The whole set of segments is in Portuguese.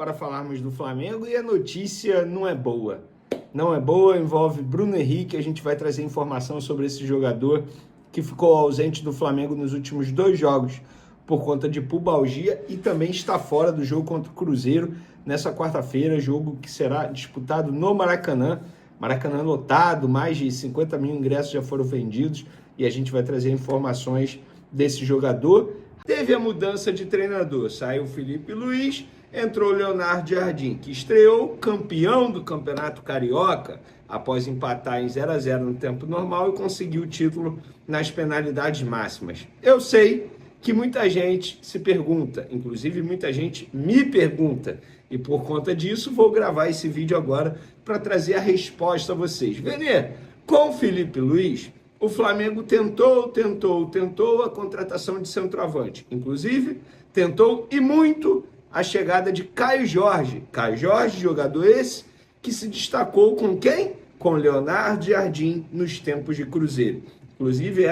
para falarmos do Flamengo e a notícia não é boa. Não é boa, envolve Bruno Henrique. A gente vai trazer informação sobre esse jogador que ficou ausente do Flamengo nos últimos 2 jogos por conta de pubalgia e também está fora do jogo contra o Cruzeiro nessa quarta-feira, jogo que será disputado no Maracanã. Maracanã lotado, mais de 50 mil ingressos já foram vendidos e a gente vai trazer informações desse jogador. Teve a mudança de treinador, saiu o Felipe Luiz, entrou o Leonardo Jardim, que estreou campeão do Campeonato Carioca após empatar em 0-0 no tempo normal e conseguiu o título nas penalidades máximas. Eu sei que muita gente se pergunta, inclusive muita gente me pergunta, e por conta disso vou gravar esse vídeo agora para trazer a resposta a vocês. Venê, com o Felipe Luiz, o Flamengo tentou a contratação de centroavante. Inclusive, tentou e muito a chegada de Caio Jorge. Caio Jorge, jogador esse, que se destacou com quem? Com Leonardo Jardim nos tempos de Cruzeiro. Inclusive,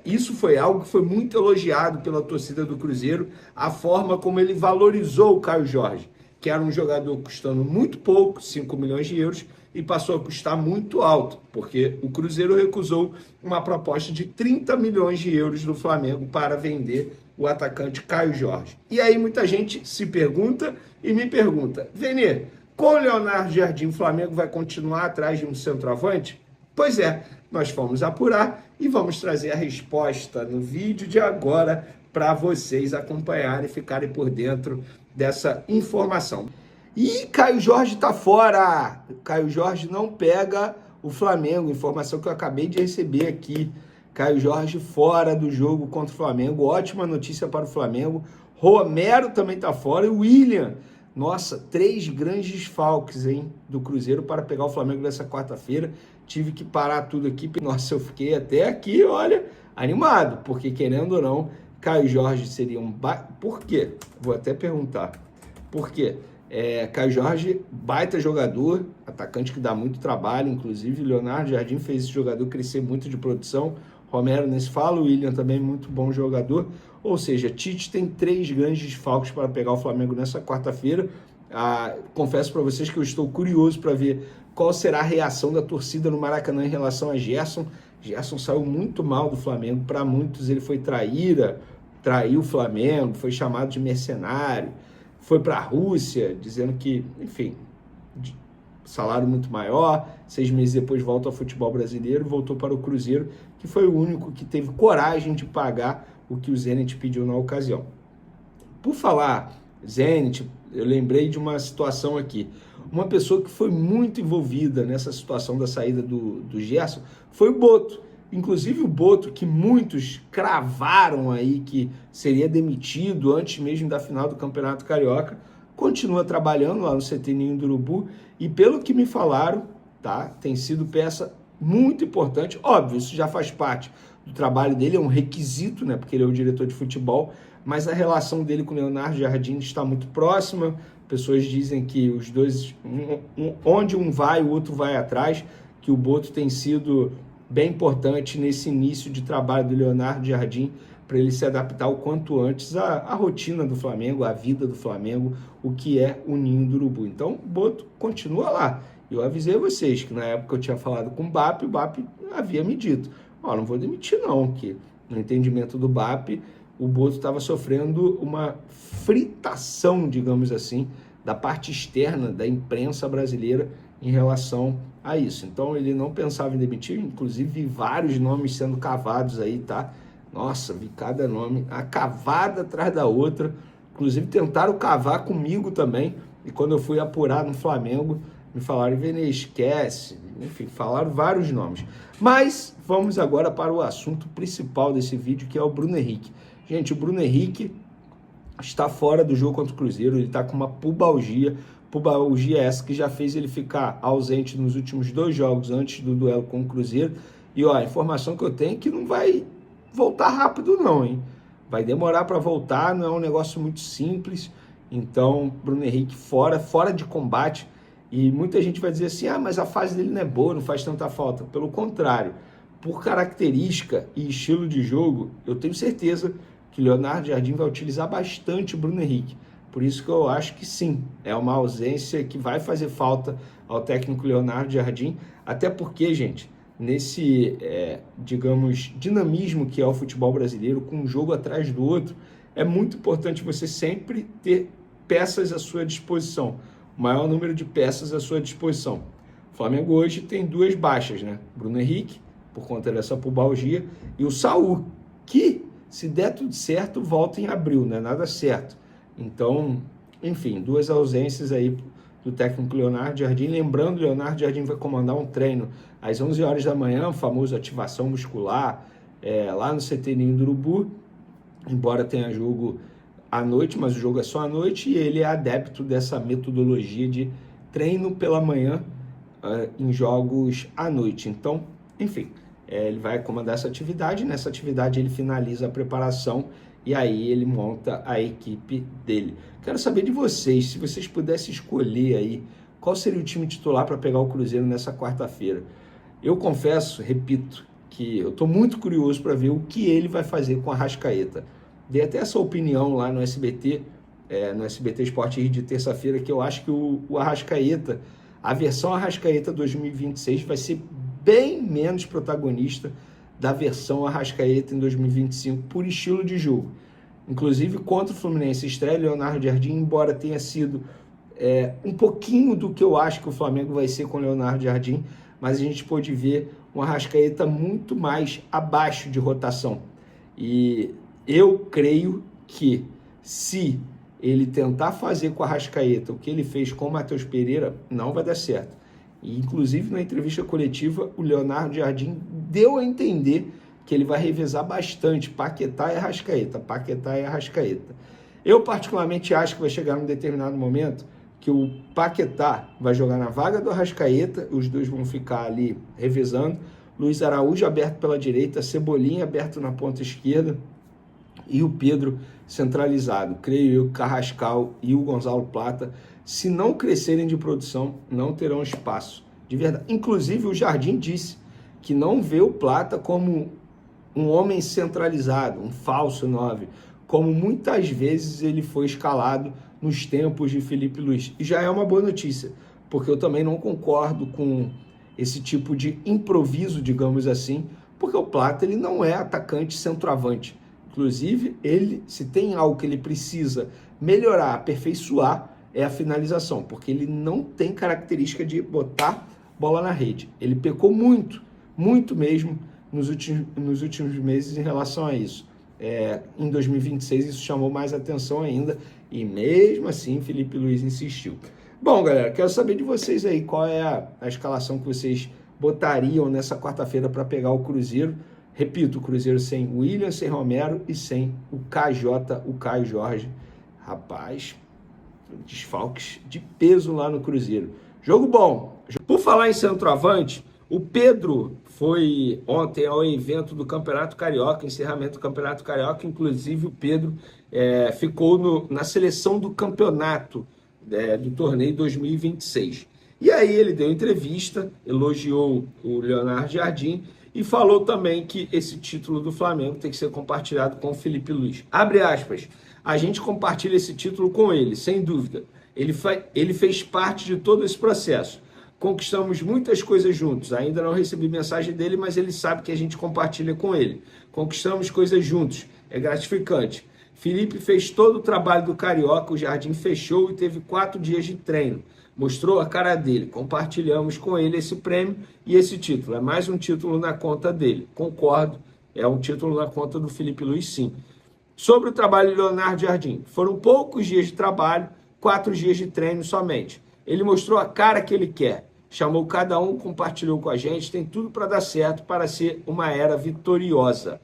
isso foi algo que foi muito elogiado pela torcida do Cruzeiro, a forma como ele valorizou o Caio Jorge, que era um jogador custando muito pouco, 5 milhões de euros, e passou a custar muito alto, porque o Cruzeiro recusou uma proposta de 30 milhões de euros do Flamengo para vender o atacante Caio Jorge. E aí muita gente se pergunta e me pergunta, Venê, com o Leonardo Jardim, o Flamengo vai continuar atrás de um centroavante? Pois é, nós fomos apurar e vamos trazer a resposta no vídeo de agora para vocês acompanharem e ficarem por dentro dessa informação. E Caio Jorge está fora. Caio Jorge não pega o Flamengo. Informação que eu acabei de receber aqui. Caio Jorge fora do jogo contra o Flamengo. Ótima notícia para o Flamengo. Romero também está fora. E o William. Nossa, 3 grandes desfalques, hein, do Cruzeiro para pegar o Flamengo nessa quarta-feira. Tive que parar tudo aqui. Nossa, eu fiquei até aqui, olha, animado. Porque, querendo ou não, Caio Jorge seria um... Por quê? Vou até perguntar. Por quê? Caio Jorge, baita jogador, atacante que dá muito trabalho, inclusive Leonardo Jardim fez esse jogador crescer muito de produção, Romero nem se fala, o William também muito bom jogador, ou seja, Tite tem 3 grandes desfalques para pegar o Flamengo nessa quarta-feira. Confesso para vocês que eu estou curioso para ver qual será a reação da torcida no Maracanã em relação a Gerson. Gerson saiu muito mal do Flamengo, para muitos ele foi traíra, traiu o Flamengo, foi chamado de mercenário, foi para a Rússia, dizendo que, enfim, salário muito maior, 6 meses depois volta ao futebol brasileiro, voltou para o Cruzeiro, que foi o único que teve coragem de pagar o que o Zenit pediu na ocasião. Por falar Zenit, eu lembrei de uma situação aqui. Uma pessoa que foi muito envolvida nessa situação da saída do Gerson foi o Boto. Inclusive o Boto, que muitos cravaram aí que seria demitido antes mesmo da final do Campeonato Carioca, continua trabalhando lá no CT Ninho do Urubu e pelo que me falaram, tá, tem sido peça muito importante. Óbvio, isso já faz parte do trabalho dele, é um requisito, né, porque ele é o diretor de futebol, mas a relação dele com o Leonardo Jardim está muito próxima. Pessoas dizem que os dois, onde um vai, o outro vai atrás, que o Boto tem sido bem importante nesse início de trabalho do Leonardo Jardim, para ele se adaptar o quanto antes à rotina do Flamengo, à vida do Flamengo, o que é o Ninho do Urubu. Então, o Boto continua lá. Eu avisei vocês que na época eu tinha falado com o BAP havia me dito, não vou demitir não, que no entendimento do BAP, o Boto estava sofrendo uma fritação, digamos assim, da parte externa da imprensa brasileira em relação a isso. Então ele não pensava em demitir, inclusive vi vários nomes sendo cavados aí, tá? Nossa, vi cada nome, a cavada atrás da outra, inclusive tentaram cavar comigo também, e quando eu fui apurar no Flamengo, me falaram, Venê, esquece, enfim, falaram vários nomes. Mas vamos agora para o assunto principal desse vídeo, que é o Bruno Henrique. Gente, o Bruno Henrique está fora do jogo contra o Cruzeiro, ele está com uma pubalgia essa que já fez ele ficar ausente nos últimos 2 jogos antes do duelo com o Cruzeiro. E ó, a informação que eu tenho é que não vai voltar rápido não, hein? Vai demorar para voltar, não é um negócio muito simples. Então, Bruno Henrique fora de combate. E muita gente vai dizer assim, mas a fase dele não é boa, não faz tanta falta. Pelo contrário, por característica e estilo de jogo, eu tenho certeza que Leonardo Jardim vai utilizar bastante o Bruno Henrique. Por isso que eu acho que sim, é uma ausência que vai fazer falta ao técnico Leonardo Jardim, até porque, gente, nesse, digamos, dinamismo que é o futebol brasileiro, com um jogo atrás do outro, é muito importante você sempre ter peças à sua disposição, o maior número de peças à sua disposição. O Flamengo hoje tem 2 baixas, né? Bruno Henrique, por conta dessa pubalgia, e o Saul, que, se der tudo certo, volta em abril, não é nada certo. Então, enfim, 2 ausências aí do técnico Leonardo Jardim. Lembrando, Leonardo Jardim vai comandar um treino às 11 horas da manhã, famoso ativação muscular, lá no CT Ninho do Urubu, embora tenha jogo à noite, mas o jogo é só à noite, e ele é adepto dessa metodologia de treino pela manhã em jogos à noite. Então, enfim, ele vai comandar essa atividade, nessa atividade ele finaliza a preparação e aí ele monta a equipe dele. Quero saber de vocês, se vocês pudessem escolher aí, qual seria o time titular para pegar o Cruzeiro nessa quarta-feira. Eu confesso, repito, que eu estou muito curioso para ver o que ele vai fazer com a Arrascaeta. Dei até essa opinião lá no SBT, no SBT Sport Rio de terça-feira, que eu acho que o Arrascaeta, a versão Arrascaeta 2026 vai ser bem menos protagonista da versão Arrascaeta em 2025 por estilo de jogo. Inclusive, contra o Fluminense estreia Leonardo Jardim, embora tenha sido um pouquinho do que eu acho que o Flamengo vai ser com o Leonardo Jardim, mas a gente pôde ver um Arrascaeta muito mais abaixo de rotação. E eu creio que se ele tentar fazer com o Arrascaeta o que ele fez com o Matheus Pereira, não vai dar certo. E, inclusive, na entrevista coletiva, o Leonardo Jardim deu a entender que ele vai revezar bastante Paquetá e Arrascaeta, Paquetá e Arrascaeta. Eu, particularmente, acho que vai chegar num determinado momento que o Paquetá vai jogar na vaga do Arrascaeta, os dois vão ficar ali revezando, Luiz Araújo aberto pela direita, Cebolinha aberto na ponta esquerda e o Pedro centralizado. Creio eu que o Carrascal e o Gonzalo Plata, se não crescerem de produção, não terão espaço. De verdade. Inclusive, o Jardim disse que não vê o Plata como um homem centralizado, um falso 9, como muitas vezes ele foi escalado nos tempos de Felipe Luiz. E já é uma boa notícia, porque eu também não concordo com esse tipo de improviso, digamos assim, porque o Plata ele não é atacante centroavante. Inclusive, ele, se tem algo que ele precisa melhorar, aperfeiçoar, é a finalização, porque ele não tem característica de botar bola na rede. Ele pecou muito, muito mesmo nos últimos meses em relação a isso. Em 2026 isso chamou mais atenção ainda e mesmo assim Felipe Luiz insistiu. Bom, galera, quero saber de vocês aí qual é a escalação que vocês botariam nessa quarta-feira para pegar o Cruzeiro. Repito, o Cruzeiro sem William, sem Romero e sem o KJ, o Caio Jorge. Rapaz, desfalques de peso lá no Cruzeiro. Jogo bom. Por falar em centroavante, o Pedro foi ontem ao evento do Campeonato Carioca, encerramento do Campeonato Carioca, inclusive o Pedro ficou na seleção do campeonato do torneio 2026. E aí ele deu entrevista, elogiou o Leonardo Jardim e falou também que esse título do Flamengo tem que ser compartilhado com o Felipe Luiz. Abre aspas, a gente compartilha esse título com ele, sem dúvida. Ele fez parte de todo esse processo. Conquistamos muitas coisas juntos. Ainda não recebi mensagem dele, mas ele sabe que a gente compartilha com ele. Conquistamos coisas juntos. É gratificante. Felipe fez todo o trabalho do Carioca, o Jardim fechou e teve 4 dias de treino. Mostrou a cara dele. Compartilhamos com ele esse prêmio e esse título. É mais um título na conta dele. Concordo, é um título na conta do Felipe Luiz, sim. Sobre o trabalho de Leonardo Jardim. Foram poucos dias de trabalho, 4 dias de treino somente. Ele mostrou a cara que ele quer. Chamou cada um, compartilhou com a gente. Tem tudo para dar certo, para ser uma era vitoriosa.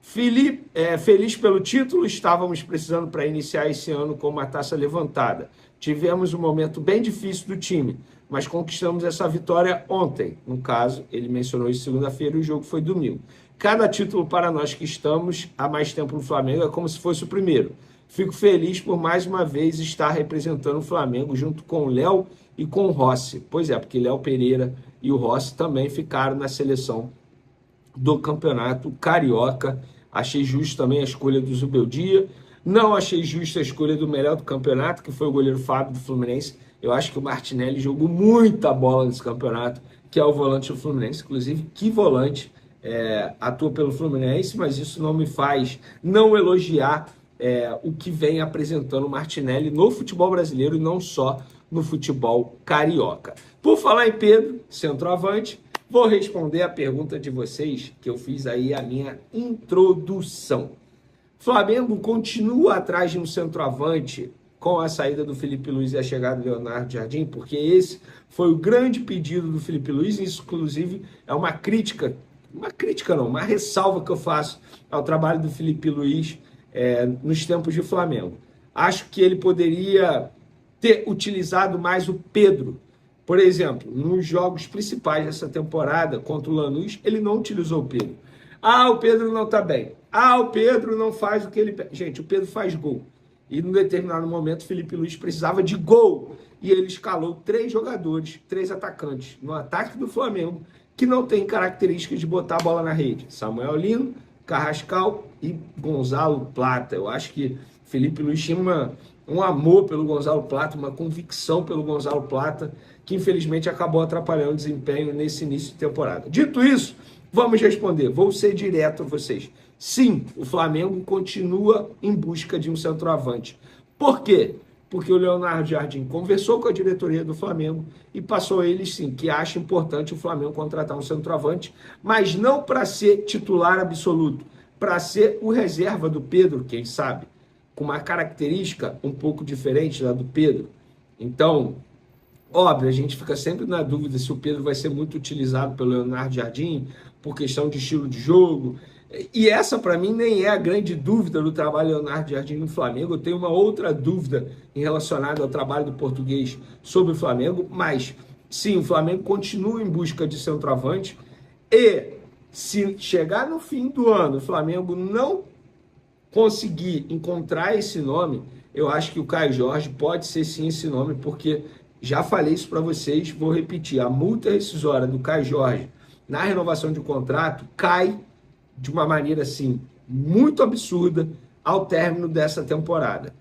Feliz pelo título, estávamos precisando para iniciar esse ano com uma taça levantada. Tivemos um momento bem difícil do time, mas conquistamos essa vitória ontem. No caso, ele mencionou isso segunda-feira e o jogo foi domingo. Cada título para nós que estamos há mais tempo no Flamengo é como se fosse o primeiro. Fico feliz por mais uma vez estar representando o Flamengo junto com o Léo e com o Rossi. Pois é, porque Léo Pereira e o Rossi também ficaram na seleção do Campeonato Carioca. Achei justo também a escolha do Zubeldia. Não achei justa a escolha do melhor do campeonato, que foi o goleiro Fábio do Fluminense. Eu acho que o Martinelli jogou muita bola nesse campeonato, que é o volante do Fluminense. Inclusive, que volante atua pelo Fluminense, mas isso não me faz não elogiar o que vem apresentando o Martinelli no futebol brasileiro e não só no futebol carioca. Por falar em Pedro, centroavante, vou responder a pergunta de vocês, que eu fiz aí a minha introdução. Flamengo continua atrás de um centroavante com a saída do Felipe Luiz e a chegada do Leonardo Jardim, porque esse foi o grande pedido do Felipe Luiz, e isso, inclusive, é uma ressalva que eu faço ao trabalho do Felipe Luiz nos tempos de Flamengo. Acho que ele poderia ter utilizado mais o Pedro. Por exemplo, nos jogos principais dessa temporada, contra o Lanús, ele não utilizou o Pedro. Ah, o Pedro não tá bem. Ah, o Pedro não faz o que ele... Gente, o Pedro faz gol. E num determinado momento, o Felipe Luiz precisava de gol. E ele escalou 3 jogadores, 3 atacantes, no ataque do Flamengo, que não tem características de botar a bola na rede. Samuel Lino, Carrascal e Gonzalo Plata. Eu acho que Felipe Luiz tinha um amor pelo Gonzalo Plata, uma convicção pelo Gonzalo Plata, que infelizmente acabou atrapalhando o desempenho nesse início de temporada. Dito isso, vamos responder. Vou ser direto a vocês. Sim, o Flamengo continua em busca de um centroavante. Por quê? Porque o Leonardo Jardim conversou com a diretoria do Flamengo e passou a eles, sim, que acha importante o Flamengo contratar um centroavante, mas não para ser titular absoluto, para ser o reserva do Pedro, quem sabe, com uma característica um pouco diferente da do Pedro. Então, óbvio, a gente fica sempre na dúvida se o Pedro vai ser muito utilizado pelo Leonardo Jardim, por questão de estilo de jogo. E essa, para mim, nem é a grande dúvida do trabalho do Leonardo Jardim no Flamengo. Eu tenho uma outra dúvida em relacionada ao trabalho do português sobre o Flamengo, mas, sim, o Flamengo continua em busca de centroavante. E se chegar no fim do ano, o Flamengo não conseguir encontrar esse nome, eu acho que o Caio Jorge pode ser, sim, esse nome, porque já falei isso para vocês, vou repetir, a multa rescisória do Caio Jorge na renovação de contrato cai de uma maneira assim muito absurda ao término dessa temporada.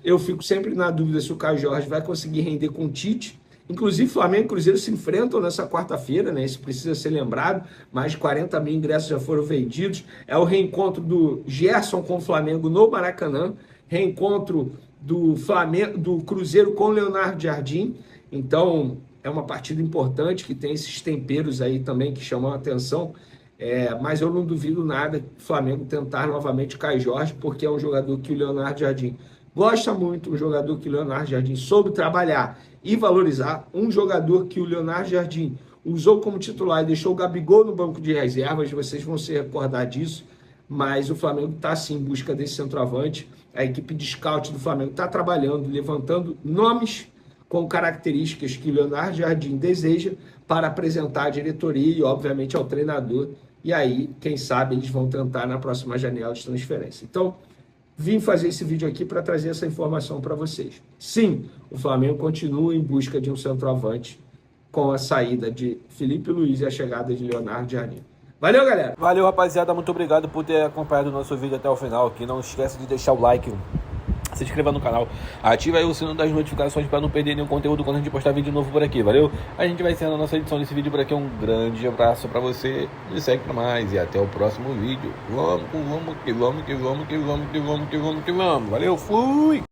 Eu fico sempre na dúvida se o Caio Jorge vai conseguir render com o Tite. Inclusive, Flamengo e Cruzeiro se enfrentam nessa quarta-feira, né? Isso precisa ser lembrado. Mais de 40 mil ingressos já foram vendidos. É o reencontro do Gerson com o Flamengo no Maracanã, reencontro do Flamengo, do Cruzeiro com o Leonardo Jardim. Então, é uma partida importante que tem esses temperos aí também que chamam a atenção. Mas eu não duvido nada do Flamengo tentar novamente o Caio Jorge, porque é um jogador que o Leonardo Jardim gosta muito, um jogador que o Leonardo Jardim soube trabalhar e valorizar, um jogador que o Leonardo Jardim usou como titular e deixou o Gabigol no banco de reservas, vocês vão se recordar disso, mas o Flamengo está sim em busca desse centroavante. A equipe de scout do Flamengo está trabalhando, levantando nomes com características que o Leonardo Jardim deseja para apresentar à diretoria e, obviamente, ao treinador. E aí, quem sabe, eles vão tentar na próxima janela de transferência. Então, vim fazer esse vídeo aqui para trazer essa informação para vocês. Sim, o Flamengo continua em busca de um centroavante com a saída de Felipe Luiz e a chegada de Leonardo Jardim. Valeu, galera! Valeu, rapaziada. Muito obrigado por ter acompanhado o nosso vídeo até o final aqui. Não esqueça de deixar o like, se inscreva no canal, ativa aí o sino das notificações para não perder nenhum conteúdo quando a gente postar vídeo novo por aqui, valeu? A gente vai encerrando a nossa edição desse vídeo por aqui. Um grande abraço para você e segue para mais. E até o próximo vídeo. Vamos, valeu, fui!